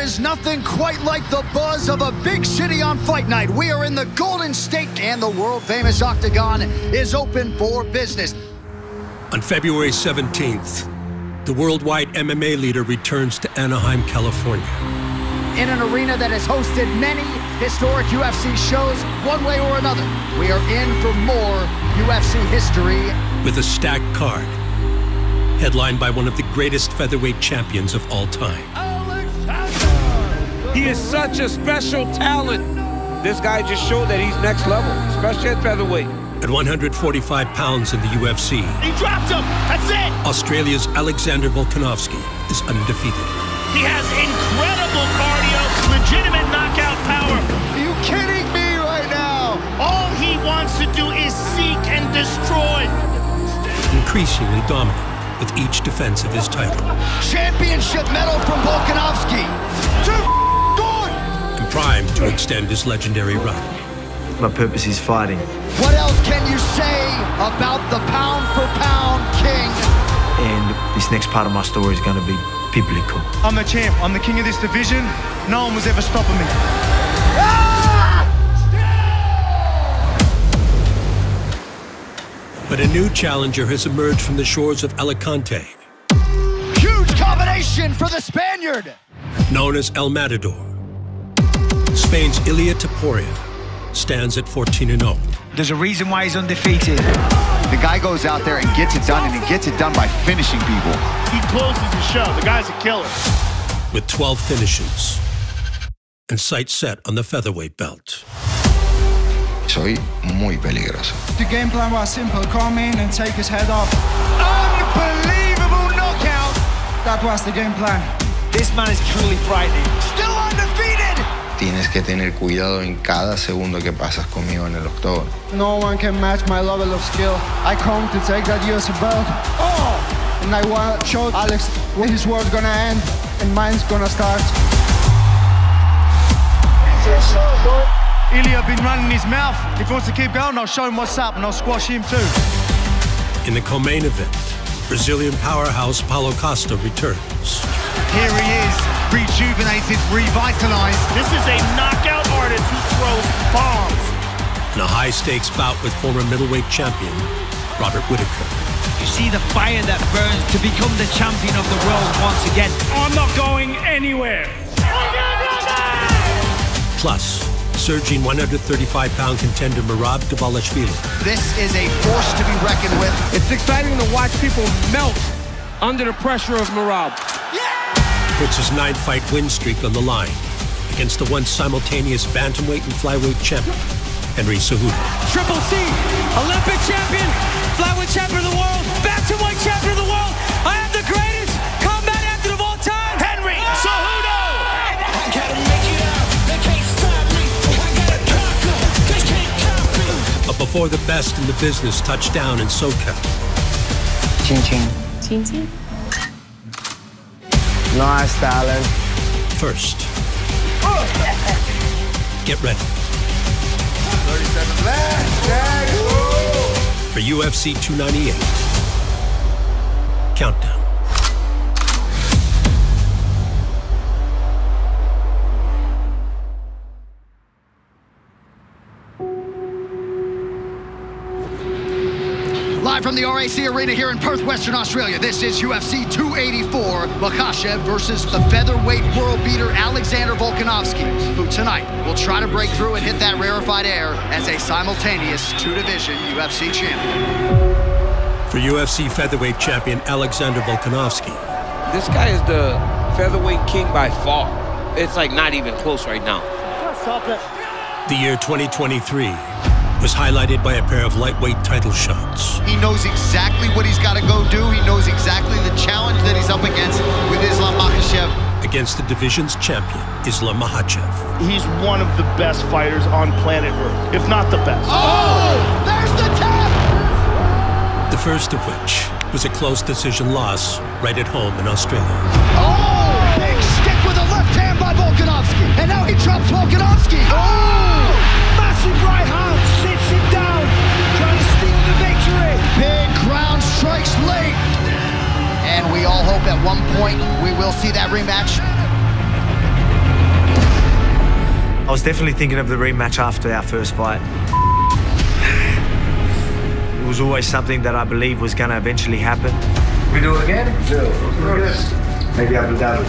is nothing quite like the buzz of a big city on fight night. We are in the Golden State, and the world-famous Octagon is open for business. On February 17th, the worldwide MMA leader returns to Anaheim, California. In an arena that has hosted many historic UFC shows, one way or another, we are in for more UFC history. With a stacked card, headlined by one of the greatest featherweight champions of all time. He is such a special talent. This guy just showed that he's next level, especially at featherweight. At 145 pounds in the UFC, he dropped him. That's it. Australia's Alexander Volkanovski is undefeated. He has incredible cardio, legitimate knockout power. Are you kidding me right now? All he wants to do is seek and destroy. Increasingly dominant with each defense of his title. Championship medal from Volkanovski. Good. And primed to extend his legendary run. My purpose is fighting. What else can you say about the pound-for-pound king? And this next part of my story is going to be biblical. I'm the champ. I'm the king of this division. No one was ever stopping me. But a new challenger has emerged from the shores of Alicante. Huge combination for the Spaniard. Known as El Matador, Spain's Ilia Topuria stands at 14-0. There's a reason why he's undefeated. The guy goes out there and gets it done, and he gets it done by finishing people. He closes the show. The guy's a killer. With 12 finishes and sights set on the featherweight belt. Soy muy peligroso. The game plan was simple. Come in and take his head off. Unbelievable knockout. That was the game plan. This man is truly frightening. Still undefeated. Tienes que tener cuidado en cada segundo que pasas conmigo en el octógono. No one can match my level of skill. I come to take that UFC belt. Oh! And I want to show Alex when his war's gonna end and mine's gonna start. Ilia been running his mouth. If he wants to keep going, I'll show him what's up and I'll squash him too. In the co-main event, Brazilian powerhouse Paulo Costa returns. Here he is, rejuvenated, revitalized. This is a knockout artist who throws bombs. In a high-stakes bout with former middleweight champion Robert Whittaker. You see the fire that burns to become the champion of the world once again. I'm not going anywhere. Plus, surging 135-pound contender Merab Dvalishvili. This is a force to be reckoned with. It's exciting to watch people melt under the pressure of Merab. Puts his 9-fight win streak on the line against the once simultaneous bantamweight and flyweight champion, Henry Cejudo. Triple C, Olympic champion, flyweight champion of the world, bantamweight champion of the world. I am the greatest combat athlete of all time, Henry Cejudo. I gotta make it out. They can't stop me. I gotta conquer. They can't copy. But before the best in the business touch down in SoCal. Ching ching. Ching ching. Nice, darling. First, get ready 37 left. for UFC 298 Countdown. Live from the RAC Arena here in Perth, Western Australia, this is UFC 284, Makhachev versus the featherweight world beater Alexander Volkanovski, who tonight will try to break through and hit that rarefied air as a simultaneous two-division UFC champion. For UFC featherweight champion Alexander Volkanovski. This guy is the featherweight king by far. It's like not even close right now. The year 2023 was highlighted by a pair of lightweight title shots. He knows exactly what he's got to go do. He knows exactly the challenge that he's up against with Islam Makhachev. Against the division's champion, Islam Makhachev. He's one of the best fighters on planet Earth, if not the best. Oh! There's the tap! The first of which was a close decision loss right at home in Australia. Oh! Big stick with a left hand by Volkanovski. And now he drops Volkanovski. Oh! Massive right hand sits him down. Trying to steal the victory. Big ground strikes late. And we all hope at one point we will see that rematch. I was definitely thinking of the rematch after our first fight. It was always something that I believed was going to eventually happen. We do it again? Maybe Abu Dhabi.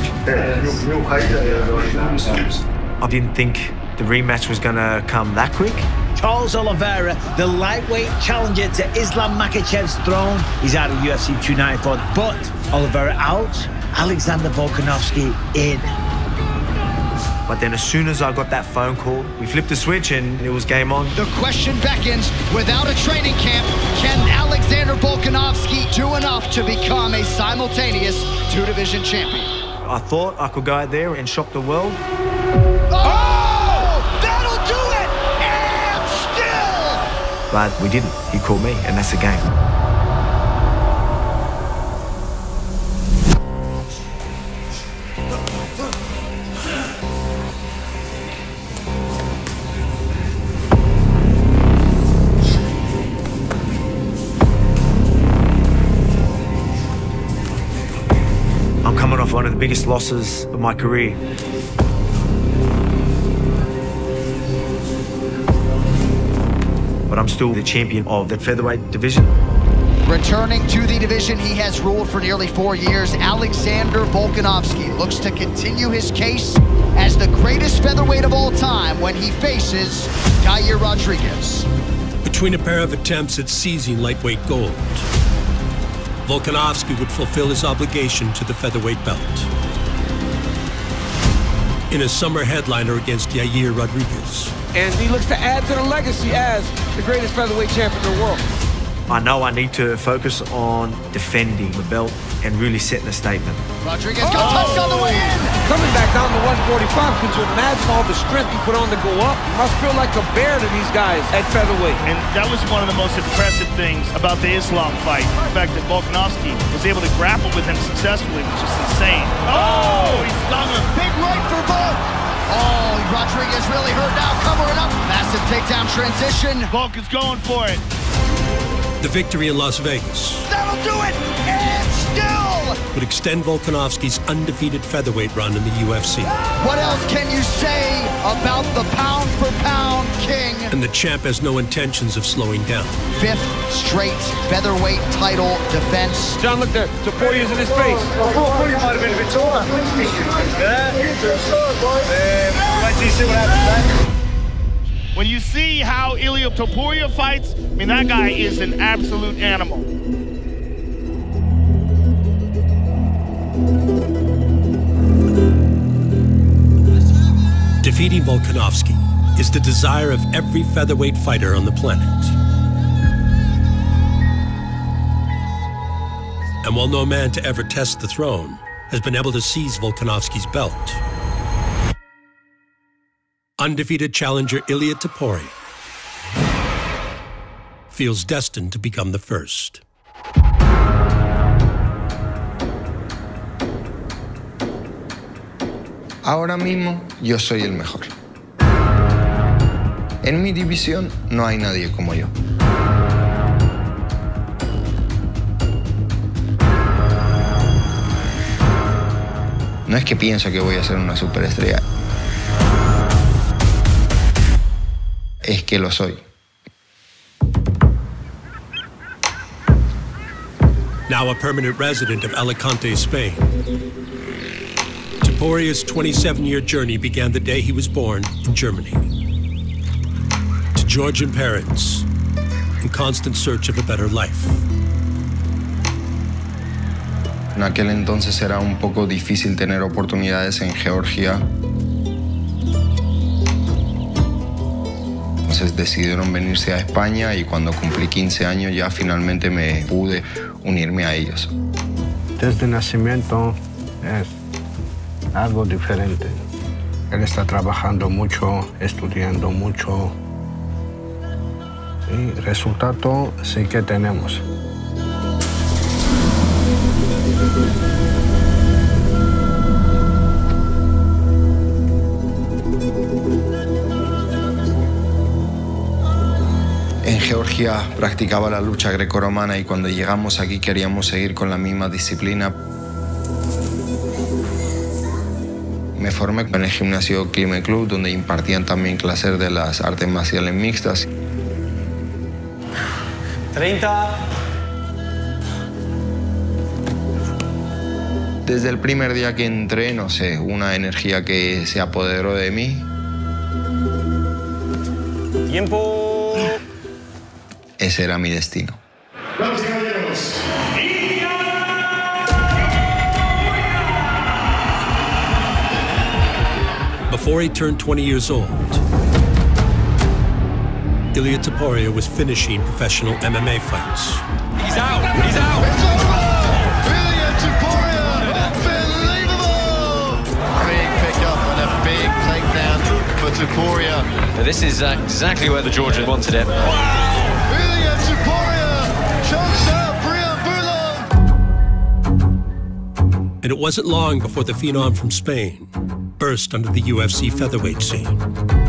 I didn't think the rematch was going to come that quick. Charles Oliveira, the lightweight challenger to Islam Makhachev's throne. He's out of UFC 294, but Oliveira out, Alexander Volkanovski in. But then as soon as I got that phone call, we flipped the switch and it was game on. The question beckons, without a training camp, can Alexander Volkanovski do enough to become a simultaneous two-division champion? I thought I could go out there and shock the world. Oh! That'll do it! And still! But we didn't. He caught me, and that's the game. I'm coming off one of the biggest losses of my career. But I'm still the champion of the featherweight division. Returning to the division he has ruled for nearly 4 years, Alexander Volkanovski looks to continue his case as the greatest featherweight of all time when he faces Yair Rodriguez. Between a pair of attempts at seizing lightweight gold, Volkanovski would fulfill his obligation to the featherweight belt. In a summer headliner against Yair Rodriguez. And he looks to add to the legacy as the greatest featherweight champion in the world. I know I need to focus on defending the belt and really setting a statement. Rodriguez got touched on the way in! Coming back down to 145, could you imagine all the strength he put on to go up? He must feel like a bear to these guys at featherweight. And that was one of the most impressive things about the Islam fight. The fact that Volkanovski was able to grapple with him successfully was just insane. Oh, he stung him. Big right for Volk! Oh, Rodriguez really hurt now, covering up. Massive takedown transition. Volk is going for it. The victory in Las Vegas That'll do it! And still! would extend Volkanovski's undefeated featherweight run in the UFC. What else can you say about the pound-for-pound king? And the champ has no intentions of slowing down. 5th straight featherweight title defense. John, look there. Toporia's in his face. Topuria might have been a bit taller. Wait till you see what happens, man. When you see how Ilia Topuria fights, I mean, that guy is an absolute animal. Defeating Volkanovski is the desire of every featherweight fighter on the planet. And while no man to ever test the throne has been able to seize Volkanovski's belt, undefeated challenger Ilia Topuria feels destined to become the first. Ahora mismo yo soy el mejor. En mi división no hay nadie como yo. No es que pienso que voy a ser una superestrella. Es que lo soy. Now a permanent resident of Alicante, Spain, Topuria's 27-year journey began the day he was born in Germany. To Georgian parents, in constant search of a better life. En aquel entonces era un poco difícil tener oportunidades en Georgia. Entonces decidieron venirse a España y cuando cumplí 15 años ya finalmente me pude unirme a ellos. Desde nacimiento es algo diferente. Él está trabajando mucho, estudiando mucho y resultado sí que tenemos. En Georgia practicaba la lucha grecorromana y cuando llegamos aquí queríamos seguir con la misma disciplina. Me Me formé en el gimnasio Clime Club, donde impartían también clases de las artes marciales mixtas. 30. Desde el primer día que entré, no sé, una energía que se apoderó de mí. Tiempo. Ese era mi destino. Vamos, caballeros. Before he turned 20 years old, Ilia Topuria was finishing professional MMA fights. He's out. He's out. It's over. Ilia Topuria. Unbelievable. Big pickup and a big takedown for Topuria. This is exactly where the Georgian wanted it. Wow. Ilia Topuria chokes out And it wasn't long before the phenom from Spain burst onto the UFC featherweight scene.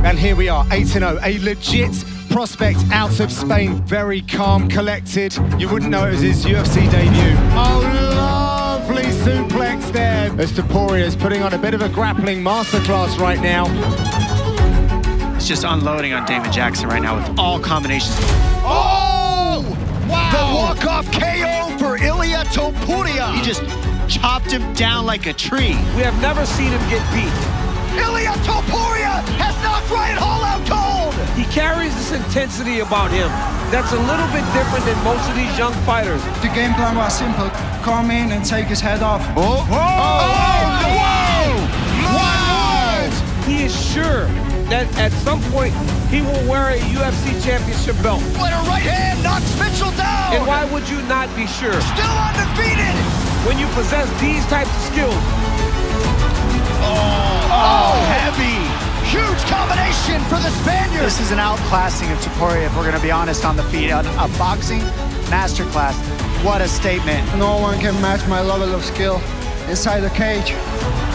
And here we are, 8-0, a legit prospect out of Spain. Very calm, collected. You wouldn't know it was his UFC debut. Oh, lovely suplex there. As Topuria is putting on a bit of a grappling masterclass right now. It's just unloading on David Jackson right now with all combinations. Oh! Wow! The walk-off KO for Ilia Topuria. He just chopped him down like a tree. We have never seen him get beat. Ilia Topuria has knocked Ryan Hall out cold! He carries this intensity about him that's a little bit different than most of these young fighters. The game plan was simple. Come in and take his head off. Oh! Whoa! Whoa! Whoa! He is sure that at some point he will wear a UFC championship belt. What a right hand knocks Mitchell down! And why would you not be sure? Still undefeated! When you possess these types of skills. Oh, heavy! Huge combination for the Spaniard! This is an outclassing of Topuria, if we're going to be honest, on the feet. A boxing masterclass. What a statement. No one can match my level of skill inside the cage.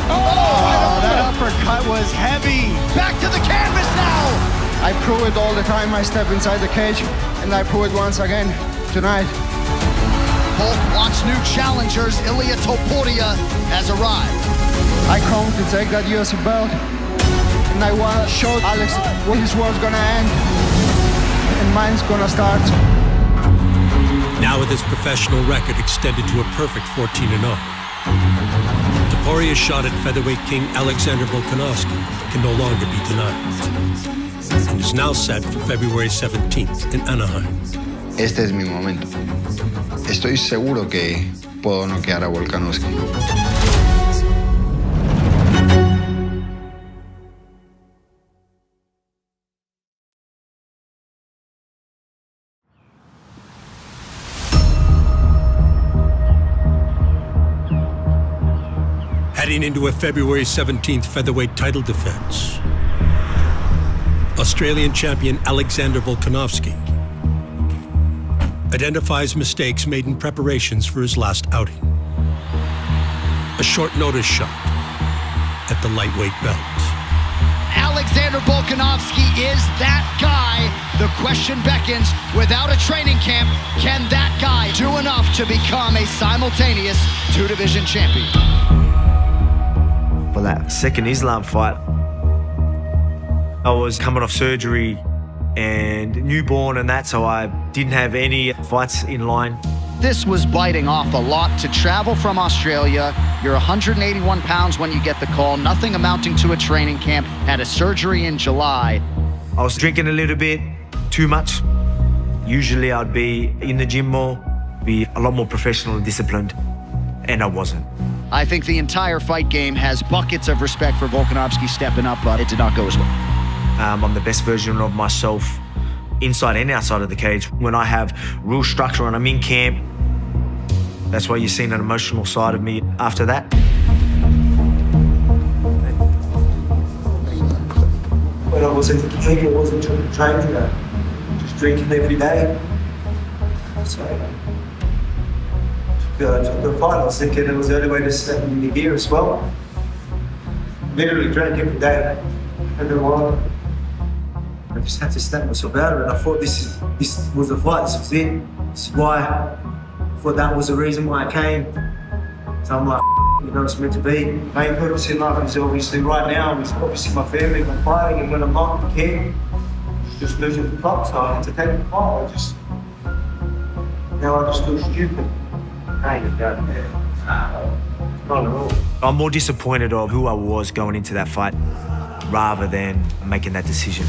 Oh, that uppercut was heavy. Back to the canvas now! I prove it all the time I step inside the cage, and I prove it once again tonight. Volk wants new challengers. Ilia Topuria has arrived. I come to take that UFC belt, and I want to show Alex what his war's gonna end, and mine's gonna start. Now with his professional record extended to a perfect 14-0, Topuria's shot at featherweight king Alexander Volkanovski can no longer be denied, and is now set for February 17th in Anaheim. Este es mi momento. Estoy seguro que puedo noquear a Volkanovski. Heading into a February 17th featherweight title defense, Australian champion Alexander Volkanovski identifies mistakes made in preparations for his last outing. A short notice shot at the lightweight belt. Alexander Volkanovski is that guy. The question beckons, without a training camp, can that guy do enough to become a simultaneous two-division champion? For that second Islam fight, I was coming off surgery and newborn and that, so I didn't have any fights in line. This was biting off a lot to travel from Australia. You're 181 pounds when you get the call, nothing amounting to a training camp, had a surgery in July. I was drinking a little bit, too much. Usually I'd be in the gym more, be a lot more professional and disciplined, and I wasn't. I think the entire fight game has buckets of respect for Volkanovski stepping up, but it did not go as well. I'm the best version of myself inside and outside of the cage. When I have real structure and I'm in camp, that's why you've seen an emotional side of me after that. When I wasn't drinking, I wasn't trying to just drinking every day. So took the fight. I was thinking it was the only way to step in the gear as well. Literally drank every day. And then I just had to snap myself out of it. I thought this was the fight, this was it. This is why I thought that was the reason why I came. So I'm like, know, it's meant to be. Main purpose in life is obviously right now is obviously my family, my fighting, and when I'm not in camp, just losing the top. So I had to take the fight. Now I just feel stupid. I ain't done that. Not at all. I'm more disappointed of who I was going into that fight rather than making that decision.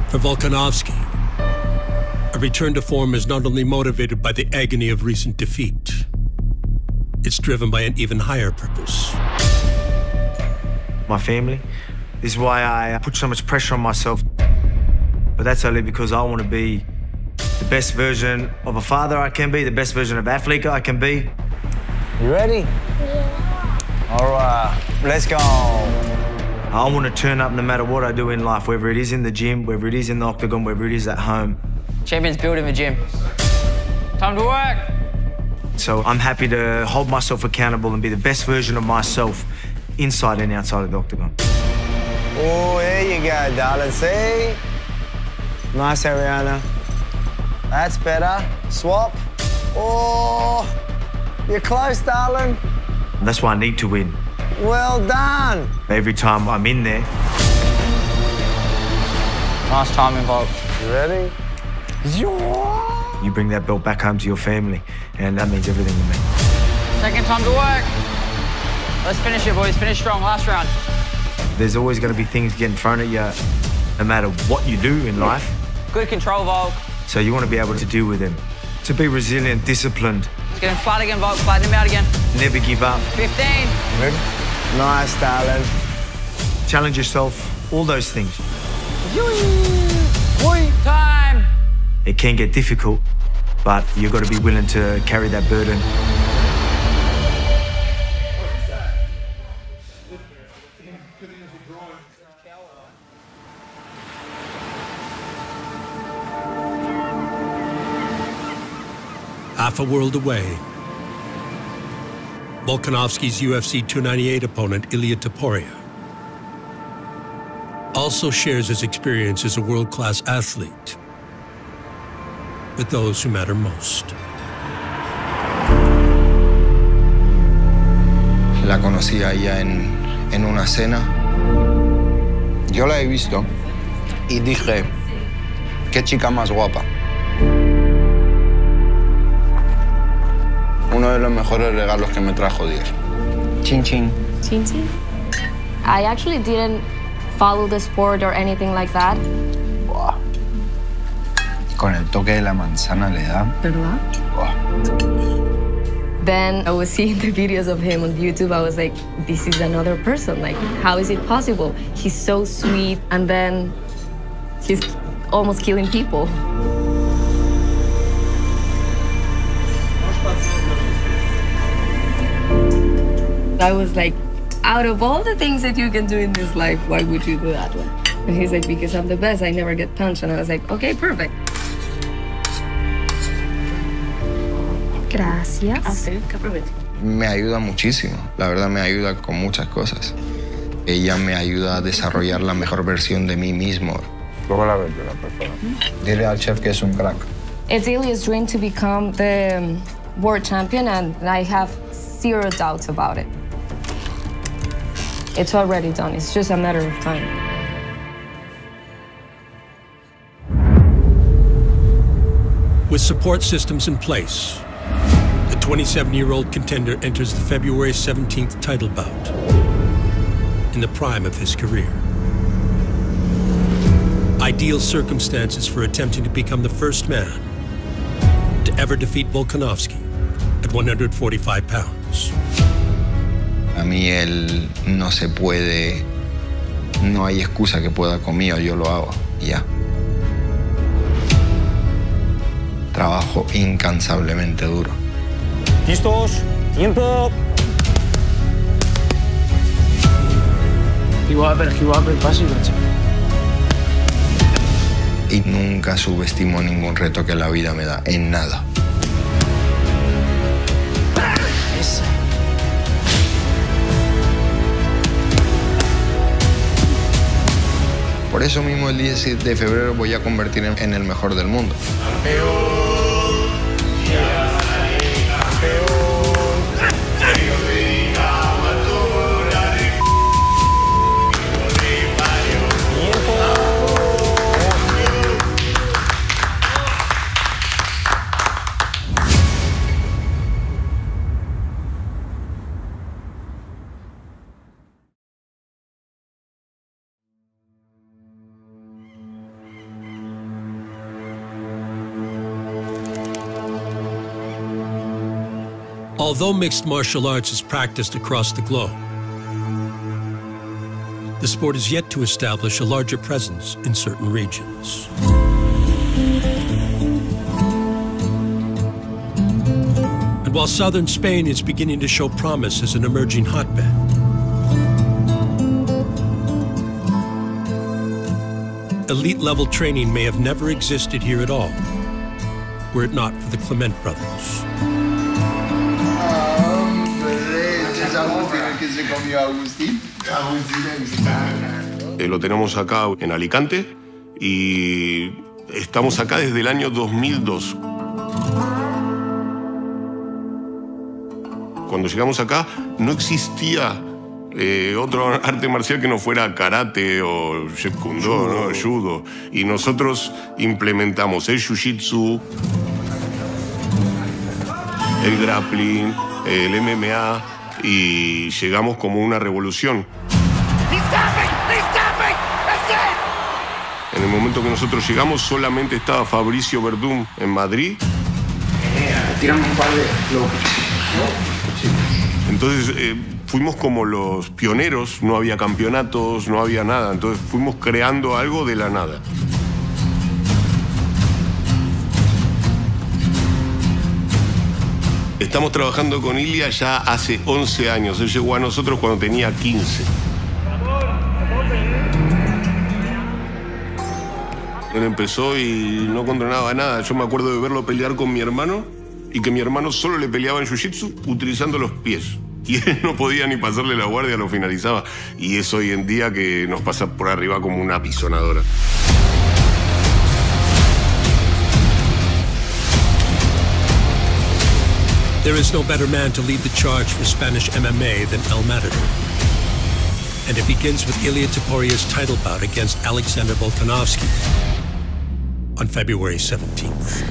For Volkanovski, a return to form is not only motivated by the agony of recent defeat, it's driven by an even higher purpose. My family. This is why I put so much pressure on myself. But that's only because I want to be the best version of a father I can be, the best version of athlete I can be. You ready? Yeah. All right, let's go. I want to turn up no matter what I do in life, whether it is in the gym, whether it is in the octagon, whether it is at home. Champions build in the gym. Time to work. So I'm happy to hold myself accountable and be the best version of myself inside and outside of the octagon. Oh, there you go, darling. See? Nice, Ariana. That's better. Swap. Oh, you're close, darling. And that's why I need to win. Well done. Every time I'm in there. Nice timing, Volk. You ready? You bring that belt back home to your family, and that means everything to me. Second time to work. Let's finish it, boys. Finish strong. Last round. There's always going to be things getting thrown at you, no matter what you do in life. Good control, Volk. So you want to be able to deal with them. To be resilient, disciplined. Let's get him flat again, Volk. Flatten him out again. Never give up. 15. Ready? Nice, darling. Challenge yourself. All those things. Time. It can get difficult, but you've got to be willing to carry that burden. Half a world away, Volkanovski's UFC 298 opponent, Ilia Topuria, also shares his experience as a world-class athlete with those who matter most. La conocí a ella en una cena. Yo la he visto y dije, qué chica más guapa. Uno de los mejores regalos que me trajo Dios. Chin chin. Chin chin. I actually didn't follow the sport or anything like that. Wow. Con el toque de la manzana le da. ¿Verdad? Wow. Then I was seeing the videos of him on YouTube. I was like, this is another person. Like, how is it possible? He's so sweet, and then he's almost killing people. I was like, out of all the things that you can do in this life, why would you do that one? And he's like, because I'm the best, I never get punched. And I was like, okay, perfect. Gracias. Me ayuda muchísimo, la verdad me ayuda con muchas cosas. Ella me ayuda a desarrollar la mejor versión de mí mismo. Dile al chef que es un crack. It's Ilia's dream to become the world champion, and I have zero doubts about it. It's already done. It's just a matter of time. With support systems in place, the 27-year-old contender enters the February 17th title bout in the prime of his career. Ideal circumstances for attempting to become the first man to ever defeat Volkanovski at 145 pounds. A mí él no se puede, no hay excusa que pueda conmigo, yo lo hago y ya. Trabajo incansablemente duro. ¿Listos? ¡Tiempo! He wobbled, fácilmente. Y nunca subestimo ningún reto que la vida me da, en nada. Por eso mismo el 17 de febrero voy a convertir en el mejor del mundo. Although mixed martial arts is practiced across the globe, the sport is yet to establish a larger presence in certain regions. And while southern Spain is beginning to show promise as an emerging hotbed, elite-level training may have never existed here at all, were it not for the Clement brothers. Lo tenemos acá en Alicante y estamos acá desde el año 2002. Cuando llegamos acá no existía otro arte marcial que no fuera karate o jeet kune do, ¿no? Judo. Y nosotros implementamos el jiu-jitsu, el grappling, el MMA y llegamos como una revolución. En el momento que nosotros llegamos solamente estaba Fabricio Verdún en Madrid. Tiramos un par de Entonces fuimos como los pioneros, no había campeonatos, no había nada. Entonces fuimos creando algo de la nada. Estamos trabajando con Ilia ya hace 11 años. Él llegó a nosotros cuando tenía 15. Él empezó y no controlaba nada. Yo me acuerdo de verlo pelear con mi hermano y que mi hermano solo le peleaba en jiu-jitsu utilizando los pies. Y él no podía ni pasarle la guardia, lo finalizaba. Y es hoy en día que nos pasa por arriba como una pisonadora. There is no better man to lead the charge for Spanish MMA than El Matador. And it begins with Ilia Toporia's title bout against Alexander Volkanovski on February 17th.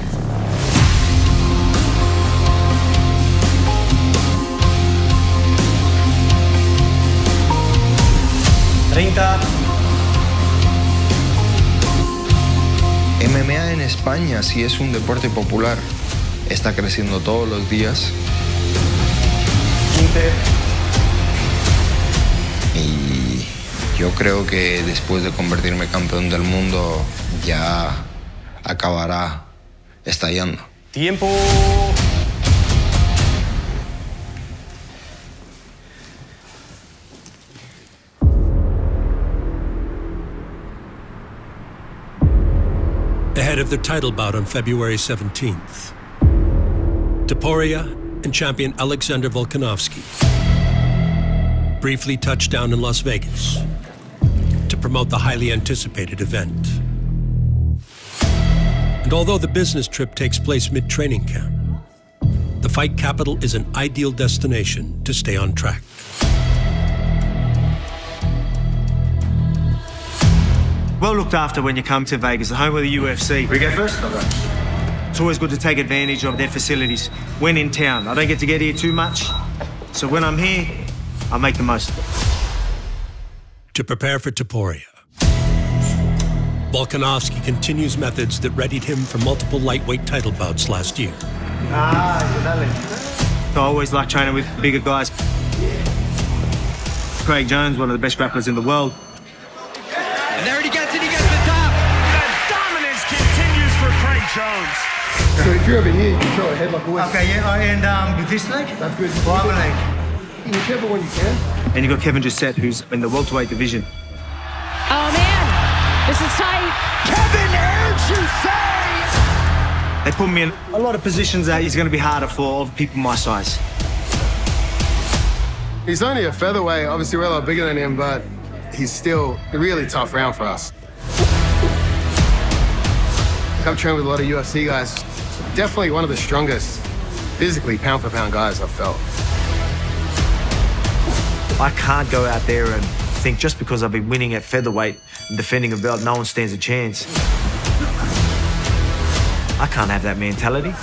MMA en España sí es un deporte popular. Está creciendo todos los días. 15. Y yo creo que después de convertirme campeón del mundo ya acabará estallando. ¡Tiempo! Ahead of their title bout on February 17th, Topuria and champion Alexander Volkanovski briefly touched down in Las Vegas to promote the highly anticipated event. And although the business trip takes place mid-training camp, the fight capital is an ideal destination to stay on track. Well looked after when you come to Vegas, the home of the UFC. We go first? Okay. It's always good to take advantage of their facilities when in town. I don't get to get here too much, so when I'm here, I make the most of it. To prepare for Topuria, Volkanovski continues methods that readied him for multiple lightweight title bouts last year. I always like training with bigger guys. Craig Jones, one of the best grapplers in the world. And there he gets it, he gets the top. The dominance continues for Craig Jones. So if you're over here, you can throw a head like a west. Okay, yeah, and with this leg? That's good. Right leg. Whichever one you can. And you've got Kevin Gisette, who's in the welterweight division. Oh, man. This is tight. Kevin Gisette! They put me in a lot of positions that is going to be harder for people my size. He's only a featherweight. Obviously, we're a lot bigger than him, but he's still a really tough round for us. I've trained with a lot of UFC guys. Definitely one of the strongest, physically, pound-for-pound guys I've felt. I can't go out there and think just because I've been winning at featherweight and defending a belt, no one stands a chance. I can't have that mentality.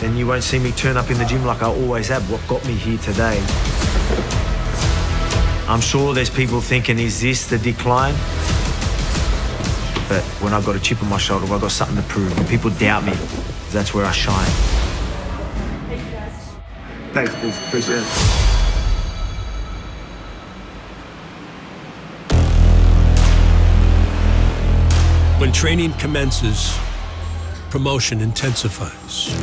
And you won't see me turn up in the gym like I always have, what got me here today. I'm sure there's people thinking, is this the decline? But when I've got a chip on my shoulder, I've got something to prove. When people doubt me, that's where I shine. Thanks, please. Appreciate it. When training commences, promotion intensifies.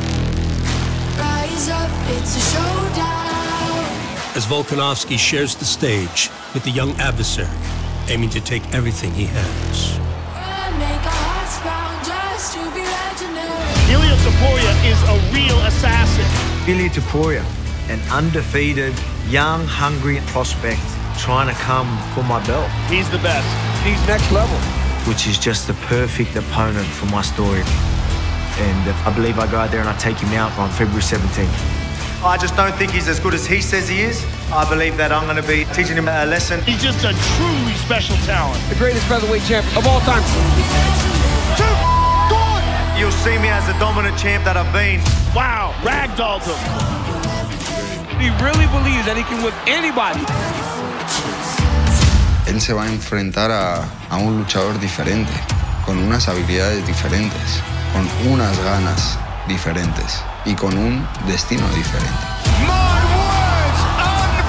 Rise up, it's a showdown. As Volkanovski shares the stage with the young adversary, aiming to take everything he has. Ilia Topuria is a real assassin. Ilia Topuria, an undefeated, young, hungry prospect trying to come for my belt. He's the best. He's next level. Which is just the perfect opponent for my story. And I believe I go out there and I take him out on February 17th. I just don't think he's as good as he says he is. I believe that I'm going to be teaching him a lesson. He's just a truly special talent. The greatest featherweight champion of all time. You'll see me as the dominant champ that I've been. Wow, ragdolled him. He really believes that he can whip anybody. Él se va a enfrentar a un luchador diferente, con unas habilidades diferentes, con unas ganas diferentes y con un destino diferente. My words!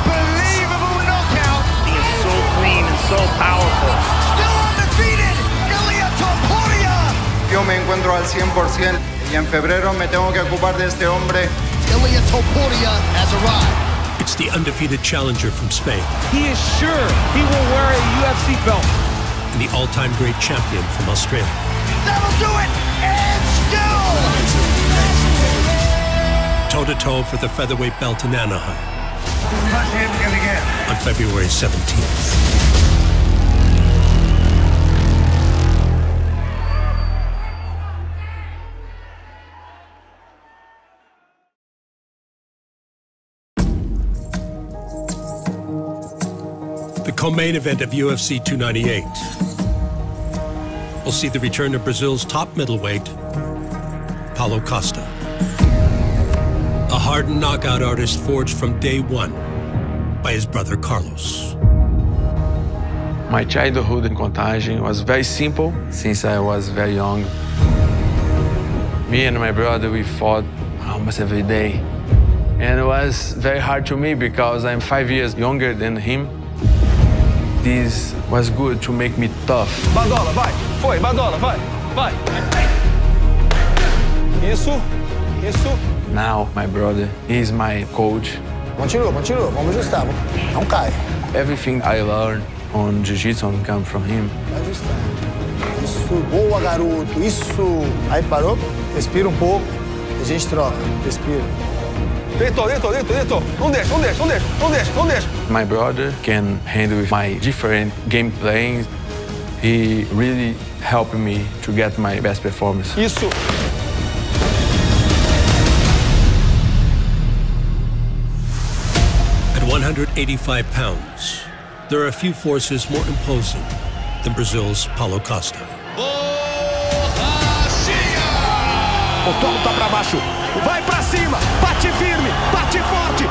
Unbelievable knockout! He is so clean and so powerful. Still undefeated, Ilia Topuria! Yo me encuentro al 100% y en febrero me tengo que ocupar de este hombre. Ilia Topuria has arrived. It's the undefeated challenger from Spain. He is sure he will wear a UFC belt. And the all-time great champion from Australia. That'll do it! And still! Toe-to-toe for the featherweight belt in Anaheim. On February 17th. The co-main event of UFC 298 will see the return of Brazil's top middleweight, Paulo Costa. A hardened knockout artist forged from day one by his brother Carlos. My childhood in Contagem was very simple since I was very young. Me and my brother, we fought almost every day. And it was very hard to me because I'm 5 years younger than him. This was good to make me tough. Badola, vai! Foi, Badola, vai! Vai! Isso, isso. Now, my brother, he's my coach. Continua, continua, vamos ajustar, não cai. Everything I learned on Jiu-Jitsu come from him. Vai ajustando. Isso, boa, garoto, isso. Aí parou, respira um pouco, a gente troca, respira. Deitou. Não deixa. My brother can handle my different game plans. He really helped me to get my best performance. Isso. At 185 pounds, there are a few forces more imposing than Brazil's Paulo Costa. O tomo tá pra baixo. Vai pra cima. Bate firme. Bate forte.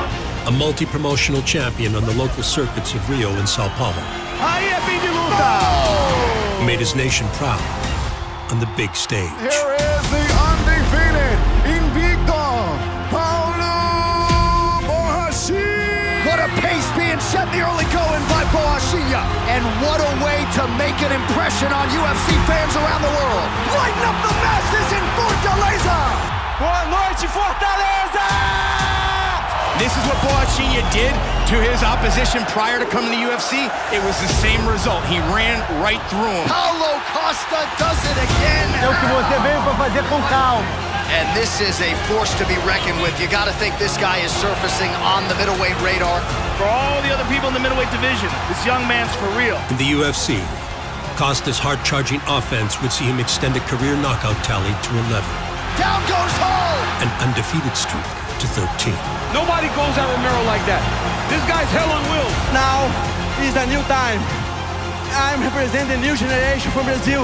A multi-promotional champion on the local circuits of Rio and Sao Paulo. Aí é fim de luta. Who made his nation proud on the big stage. Here is the undefeated Invicto, Paulo Borrachinha. What a pace being set in the early going by Borrachinha. And what a way to make an impression on UFC fans around the world. Lighten up the masses in Fortaleza. Boa noite, Fortaleza! This is what Borrachinha did to his opposition prior to coming to UFC. It was the same result. He ran right through him. Paulo Costa does it again. É o que você veio para fazer com calma. And this is a force to be reckoned with. You got to think this guy is surfacing on the middleweight radar. For all the other people in the middleweight division, this young man's for real. In the UFC, Costa's hard-charging offense would see him extend a career knockout tally to 11. Down goes Hall! An undefeated streak to 13. Nobody goes at Romero like that. This guy's hell on wheels. Now is a new time. I'm representing the new generation from Brazil,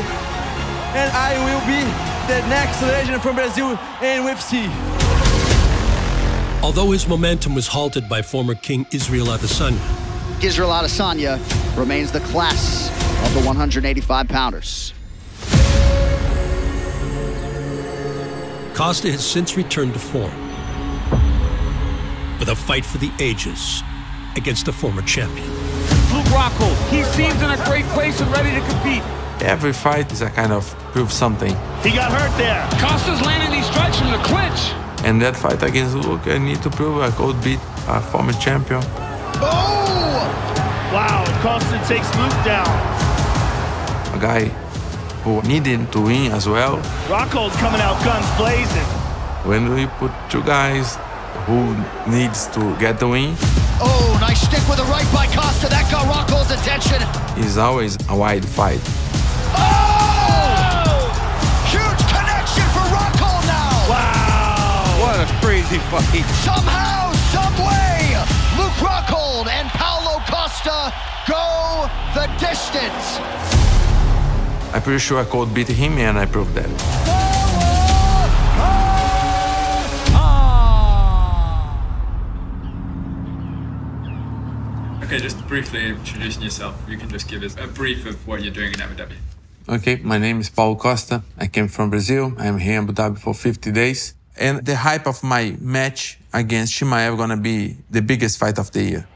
and I will be the next legend from Brazil in UFC. Although his momentum was halted by former king Israel Adesanya, Israel Adesanya remains the class of the 185-pounders. Costa has since returned to form with a fight for the ages against a former champion. Luke Rockhold, he seems in a great place and ready to compete. Every fight is a kind of prove something. He got hurt there. Costa's landing these strikes from the clinch. And that fight against Luke, I need to prove I could beat a former champion. Oh! Wow, Costa takes Luke down. A guy who needed to win as well. Rockhold's coming out guns blazing. When we put two guys who needs to get the win, Oh, nice stick with a right by Costa. That got Rockhold's attention. it's always a wide fight. Oh! Huge connection for Rockhold now. Wow! What a crazy fight. Somehow, someway, Luke Rockhold and Paulo Costa go the distance. I'm pretty sure I could beat him, and I proved that. Okay, just briefly introducing yourself. You can just give us a brief of what you're doing in Abu Dhabi. Okay, my name is Paulo Costa. I came from Brazil. I'm here in Abu Dhabi for 50 days. And the hype of my match against Chimaev gonna be the biggest fight of the year.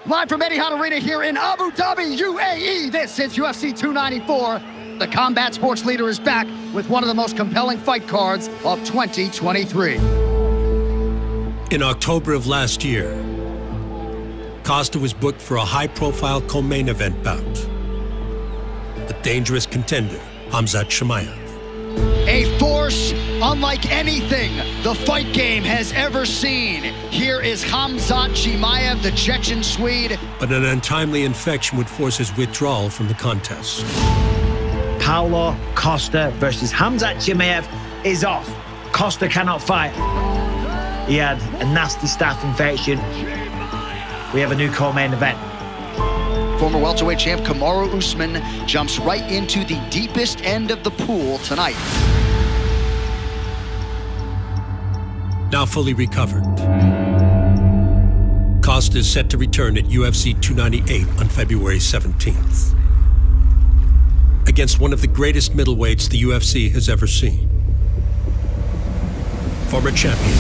Live from Etihad Arena here in Abu Dhabi, UAE. This is UFC 294. The combat sports leader is back with one of the most compelling fight cards of 2023. in October of last year, Costa was booked for a high-profile co-main event bout. The dangerous contender, Khamzat Chimaev. A force unlike anything the fight game has ever seen. Here is Khamzat Chimaev, the Chechen Swede. But an untimely infection would force his withdrawal from the contest. Paulo Costa versus Khamzat Chimaev is off. Costa cannot fight. He had a nasty staph infection. We have a new co-main event. Former welterweight champ Kamaru Usman jumps right into the deepest end of the pool tonight. Now fully recovered, Costa is set to return at UFC 298 on February 17th. Against one of the greatest middleweights the UFC has ever seen. Former champion,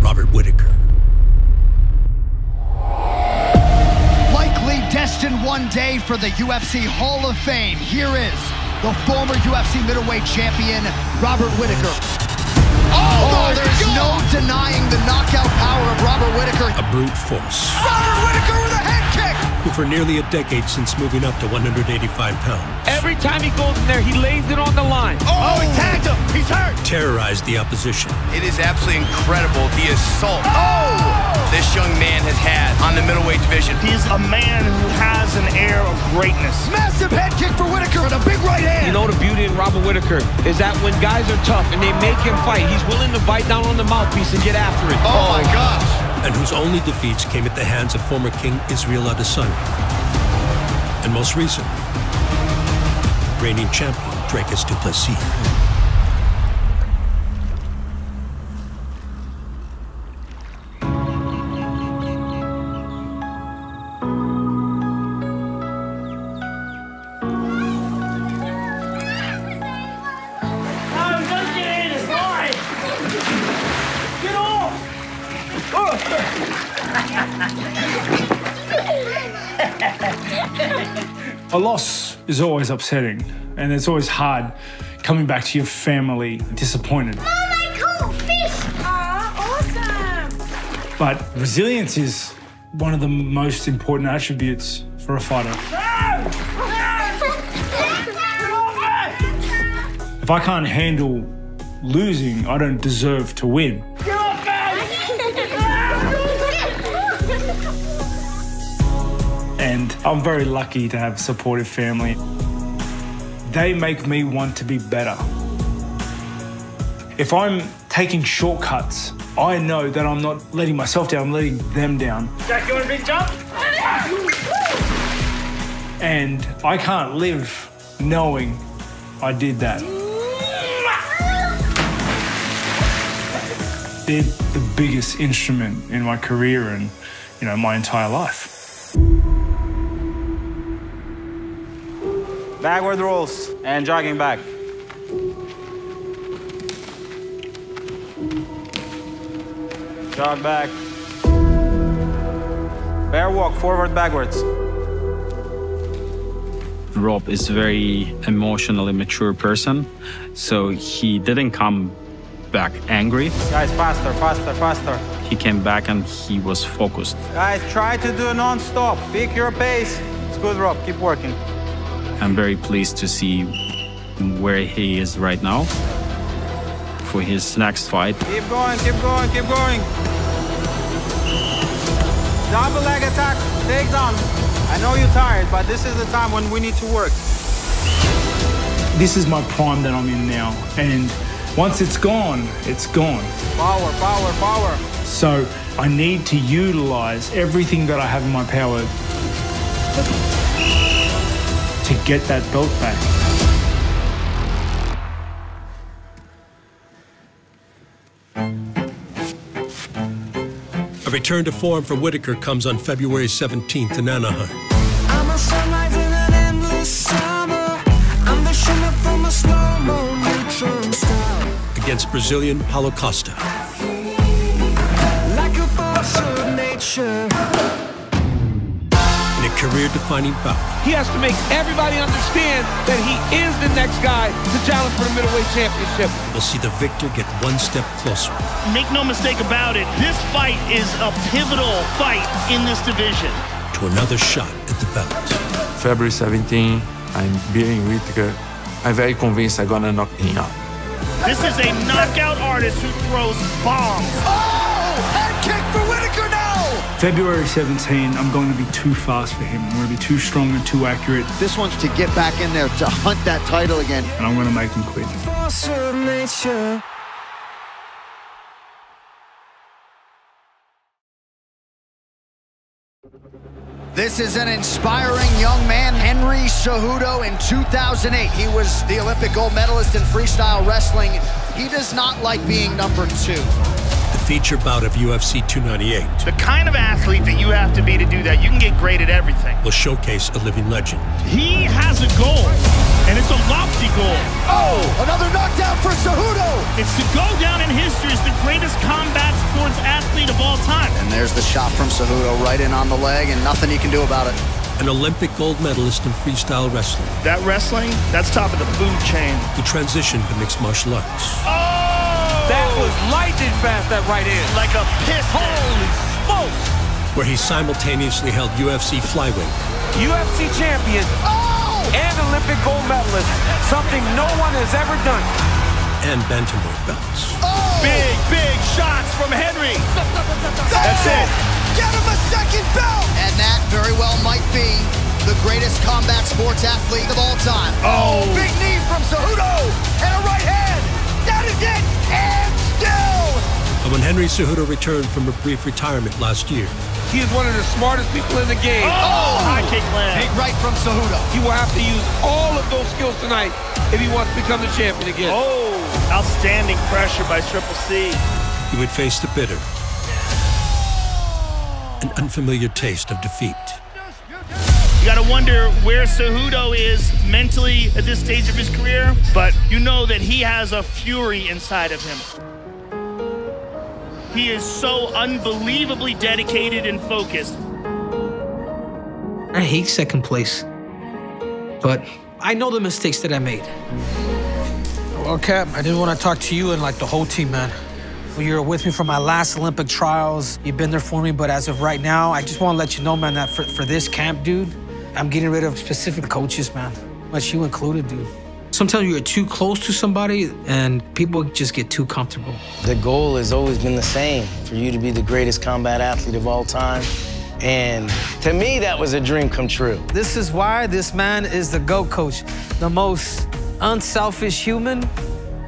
Robert Whittaker. Likely destined one day for the UFC Hall of Fame. Here is the former UFC middleweight champion, Robert Whittaker. Oh, there's no denying the knockout power of Robert Whittaker. A brute force. Robert Whittaker with a head kick! Who for nearly a decade since moving up to 185 pounds. Every time he goes in there, he lays it on the line. Oh, he tagged him. He's hurt. Terrorized the opposition. It is absolutely incredible the assault this young man has had on the middleweight division. He's a man who has an air of greatness. Massive head kick for Whittaker and a big right hand. You know the beauty in Robert Whittaker is that when guys are tough and they make him fight, he's willing to bite down on the mouthpiece and get after it. Oh my gosh. And whose only defeats came at the hands of former King Israel Adesanya. And most recently, reigning champion Dricus du Plessis. A loss is always upsetting, and it's always hard coming back to your family disappointed. Oh my cool fish! Aw, awesome! But resilience is one of the most important attributes for a fighter. If I can't handle losing, I don't deserve to win. And I'm very lucky to have a supportive family. they make me want to be better. If I'm taking shortcuts, I know that I'm not letting myself down, I'm letting them down. Jack, you want a big jump? And I can't live knowing I did that. They're the biggest instrument in my career and, you know, my entire life. Backward rolls and jogging back. Jog back. Bear walk, forward, backwards. Rob is a very emotionally mature person, so he didn't come back angry. Guys, faster, faster, faster. He came back and he was focused. Guys, try to do non-stop. Pick your pace. It's good, Rob. Keep working. I'm very pleased to see where he is right now for his next fight. Keep going, keep going, keep going. Double leg attack, takedown. I know you're tired, but this is the time when we need to work. This is my prime that I'm in now, and once it's gone, it's gone. Power, power, power. So I need to utilize everything that I have in my power to get that belt back. A return to form for Whitaker comes on February 17th in Anaheim. I'm a sunrise in an endless summer. I'm the shimmer from a slow-mo neutron star. Against Brazilian Paulo Costa. Like a force of nature. In a career-defining bout. He has to make everybody understand that he is the next guy to challenge for the middleweight championship. We'll see the victor get one step closer. Make no mistake about it, this fight is a pivotal fight in this division. To another shot at the belt. February 17, I'm beating Whitaker. I'm very convinced I'm gonna knock him out. This is a knockout artist who throws bombs. Oh! Head kick for Whitaker now! February 17, I'm going to be too fast for him. I'm going to be too strong and too accurate. This one's to get back in there, to hunt that title again. And I'm going to make him quit. Force of nature. This is an inspiring young man, Henry Cejudo, in 2008. He was the Olympic gold medalist in freestyle wrestling. He does not like being number 2. The feature bout of UFC 298. The kind of athlete that you have to be to do that, you can get great at everything. Will showcase a living legend. He has a goal, and it's a lofty goal. Oh, another knockdown for Cejudo. It's to go down in history as the greatest combat sports athlete of all time. And there's the shot from Cejudo right in on the leg, and nothing you can do about it. An Olympic gold medalist in freestyle wrestling. That wrestling, that's top of the food chain. He transitioned to mixed martial arts. Oh! That was lightning fast, that right hand. Like a piston. Holy smokes! Where he simultaneously held UFC flyweight. UFC champion. Oh! And Olympic gold medalist. Something no one has ever done. And bantamweight belts. Oh! Big, big shots from Henry. That's it. Get him a second belt! And that very well might be the greatest combat sports athlete of all time. Oh! Big knee from Cejudo and a right hand. That is it, and still! But when Henry Cejudo returned from a brief retirement last year. He is one of the smartest people in the game. Oh! High kick land. Big right from Cejudo. He will have to use all of those skills tonight if he wants to become the champion again. Oh! Outstanding pressure by Triple C. He would face the bitter. An unfamiliar taste of defeat. You gotta wonder where Cejudo is mentally at this stage of his career, but you know that he has a fury inside of him. He is so unbelievably dedicated and focused. I hate second place, but I know the mistakes that I made. Well, Cap, I just want to talk to you and like the whole team, man. Well, you were with me for my last Olympic trials. You've been there for me, but as of right now, I just want to let you know, man, that for this camp, dude, I'm getting rid of specific coaches, man. Much you included, dude. Sometimes you're too close to somebody and people just get too comfortable. The goal has always been the same, for you to be the greatest combat athlete of all time And to me, that was a dream come true. This is why this man is the GOAT coach, the most unselfish human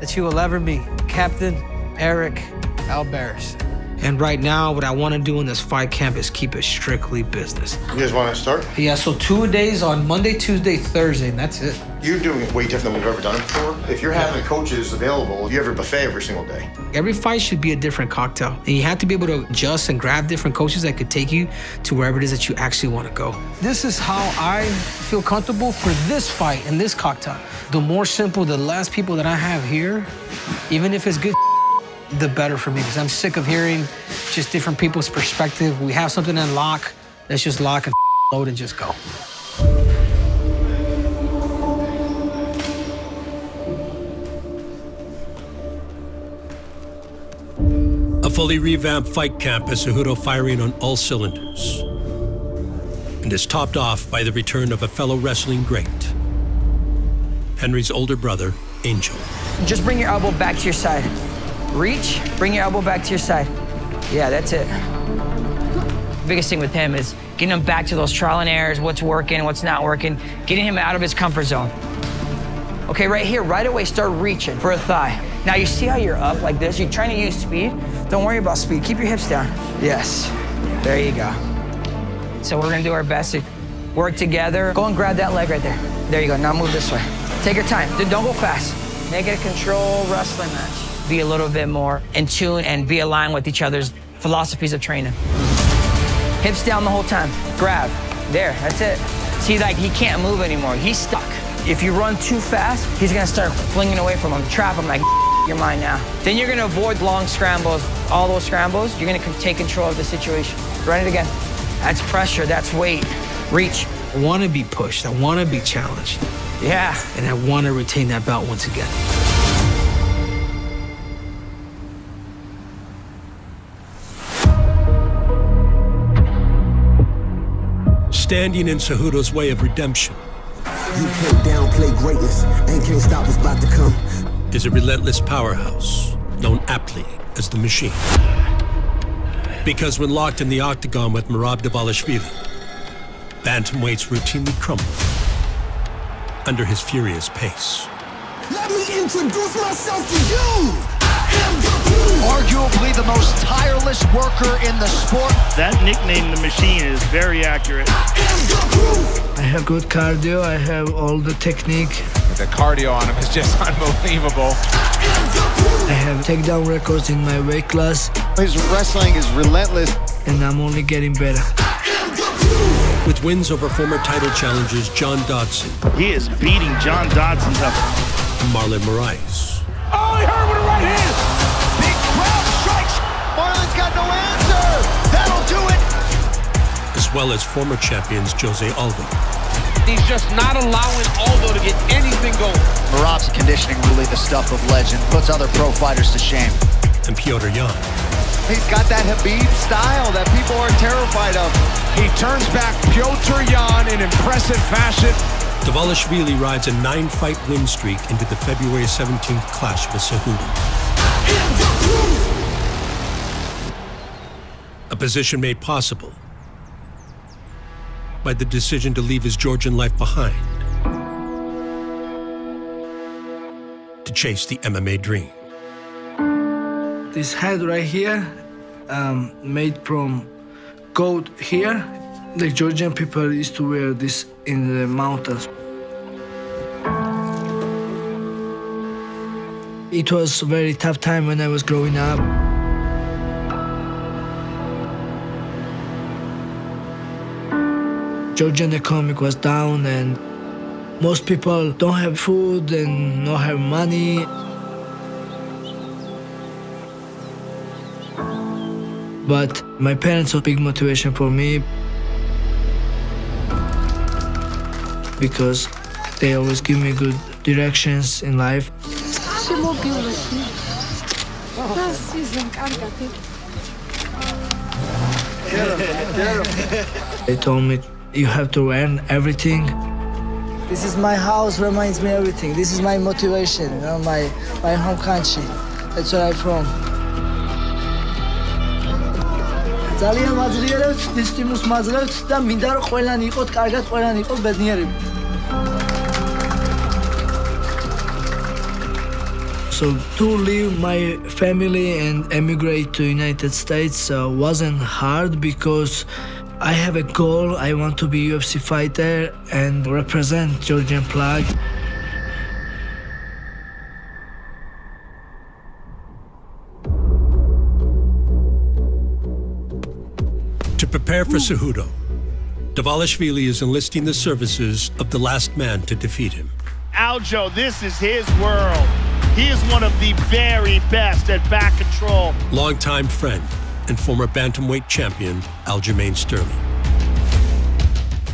that you will ever meet. Captain Eric Alvarez. And right now, what I want to do in this fight camp is keep it strictly business. You guys want to start? Yeah, so 2 days on Monday, Tuesday, Thursday, and that's it. You're doing it way different than we've ever done it before. If you're having coaches available, you have your buffet every single day. Every fight should be a different cocktail. And you have to be able to adjust and grab different coaches that could take you to wherever it is that you actually want to go. This is how I feel comfortable for this fight and this cocktail. The more simple, the less people that I have here, even if it's good, the better for me, because I'm sick of hearing just different people's perspective. We have something in lock, let's just lock and load and just go. A fully revamped fight camp has Cejudo firing on all cylinders and is topped off by the return of a fellow wrestling great, Henry's older brother, Angel. Just bring your elbow back to your side. Reach, bring your elbow back to your side. Yeah, that's it. The biggest thing with him is getting him back to those trial and errors, what's working, what's not working, getting him out of his comfort zone. Okay, right here, right away, start reaching for a thigh. Now you see how you're up like this? You're trying to use speed. Don't worry about speed. Keep your hips down. Yes, there you go. So we're gonna do our best to work together. Go and grab that leg right there. There you go, now move this way. Take your time, don't go fast. Make it a control wrestling match. Be a little bit more in tune and be aligned with each other's philosophies of training. Hips down the whole time. Grab. There, that's it. See, like, he can't move anymore. He's stuck. If you run too fast, he's gonna start flinging away from him. Trap him like, you're mine now. Then you're gonna avoid long scrambles. All those scrambles, you're gonna take control of the situation. Run it again. That's pressure, that's weight. Reach. I want to be pushed. I want to be challenged. Yeah. And I want to retain that belt once again. Standing in Cejudo's way of redemption. You can't downplay greatness and can't stop what's about to come. Is a relentless powerhouse known aptly as the Machine. Because when locked in the octagon with Merab Dvalishvili, bantamweights routinely crumble under his furious pace. Let me introduce myself to you. Arguably the most tireless worker in the sport. That nickname, the Machine, is very accurate. I have good cardio, I have all the technique. The cardio on him is just unbelievable. I have takedown records in my weight class. His wrestling is relentless. And I'm only getting better. With wins over former title challengers John Dodson. He is beating John Dodson's up. Marlon Moraes. Oh, he hurt with a right hand! Big crowd strikes. Marlon's got no answer. That'll do it. As well as former champions Jose Aldo. He's just not allowing Aldo to get anything going. Merab's conditioning really the stuff of legend. Puts other pro fighters to shame. And Petr Yan. He's got that Khabib style that people are terrified of. He turns back Petr Yan in impressive fashion. Dvalishvili rides a 9-fight win streak into the February 17th clash with Cejudo. A position made possible by the decision to leave his Georgian life behind to chase the MMA dream. This hat right here, made from gold here. The Georgian people used to wear this in the mountains. It was a very tough time when I was growing up. Georgian economy was down and most people don't have food and don't have money. But my parents were a big motivation for me because they always give me good directions in life. They told me, you have to earn everything. This is my house, reminds me everything. This is my motivation, you know, my home country. That's where I'm from. ძალიან მაძლიერებთ, დისციპლინს მაძლევთ და მინდა რომ ყველანი იყოთ, კარგად ყველანი იყოთ ბედნიერები. So to leave my family and emigrate to United States wasn't hard because I have a goal. I want to be a UFC fighter and represent Georgian flag. To prepare for Cejudo, Dvalishvili is enlisting the services of the last man to defeat him. Aljo, this is his world. He is one of the very best at back control. Longtime friend and former bantamweight champion Aljamain Sterling.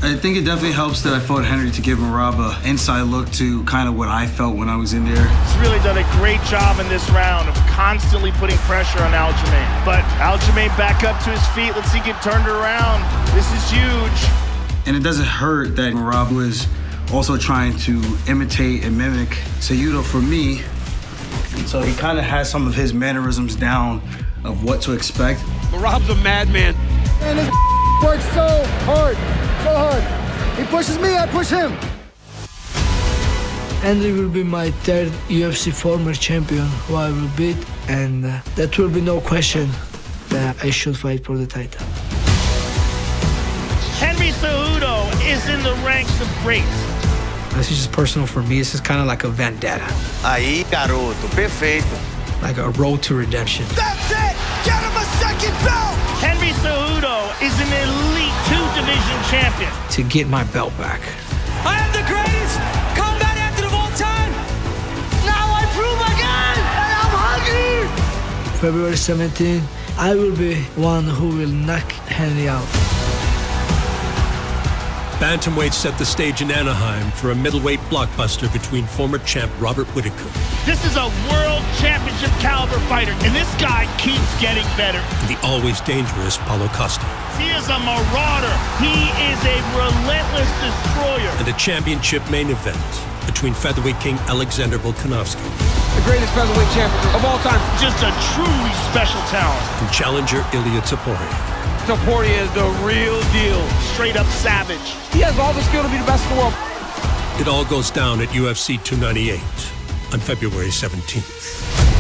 I think it definitely helps that I fought Henry to give Merab an inside look to kind of what I felt when I was in there. He's really done a great job in this round of constantly putting pressure on Aljamain. But Aljamain back up to his feet. Let's see, get turned around. This is huge. And it doesn't hurt that Merab was also trying to imitate and mimic Cejudo for me. So he kind of has some of his mannerisms down of what to expect. Merab's a madman. And this works so hard. So hard. He pushes me, I push him. Henry will be my third UFC former champion who I will beat, and that will be no question that I should fight for the title. Henry Cejudo is in the ranks of greats. This is just personal for me. This is kind of like a vendetta. Aí, garoto, perfeito. Like a road to redemption. That's it! Get him a second belt! Henry Cejudo is an elite two-division champion. To get my belt back. I am the greatest combat athlete of all time! Now I prove again! And I'm hungry! February 17, I will be one who will knock Henry out. Bantamweight set the stage in Anaheim for a middleweight blockbuster between former champ Robert Whittaker. This is a world championship caliber fighter, and this guy keeps getting better. And the always dangerous Paulo Costa. He is a marauder. He is a relentless destroyer. And a championship main event between featherweight king Alexander Volkanovski. The greatest featherweight champion of all time. Just a truly special talent. And challenger Ilia Topuria. Topuria is the real deal. Straight up savage. He has all the skill to be the best in the world. It all goes down at UFC 298 on February 17th.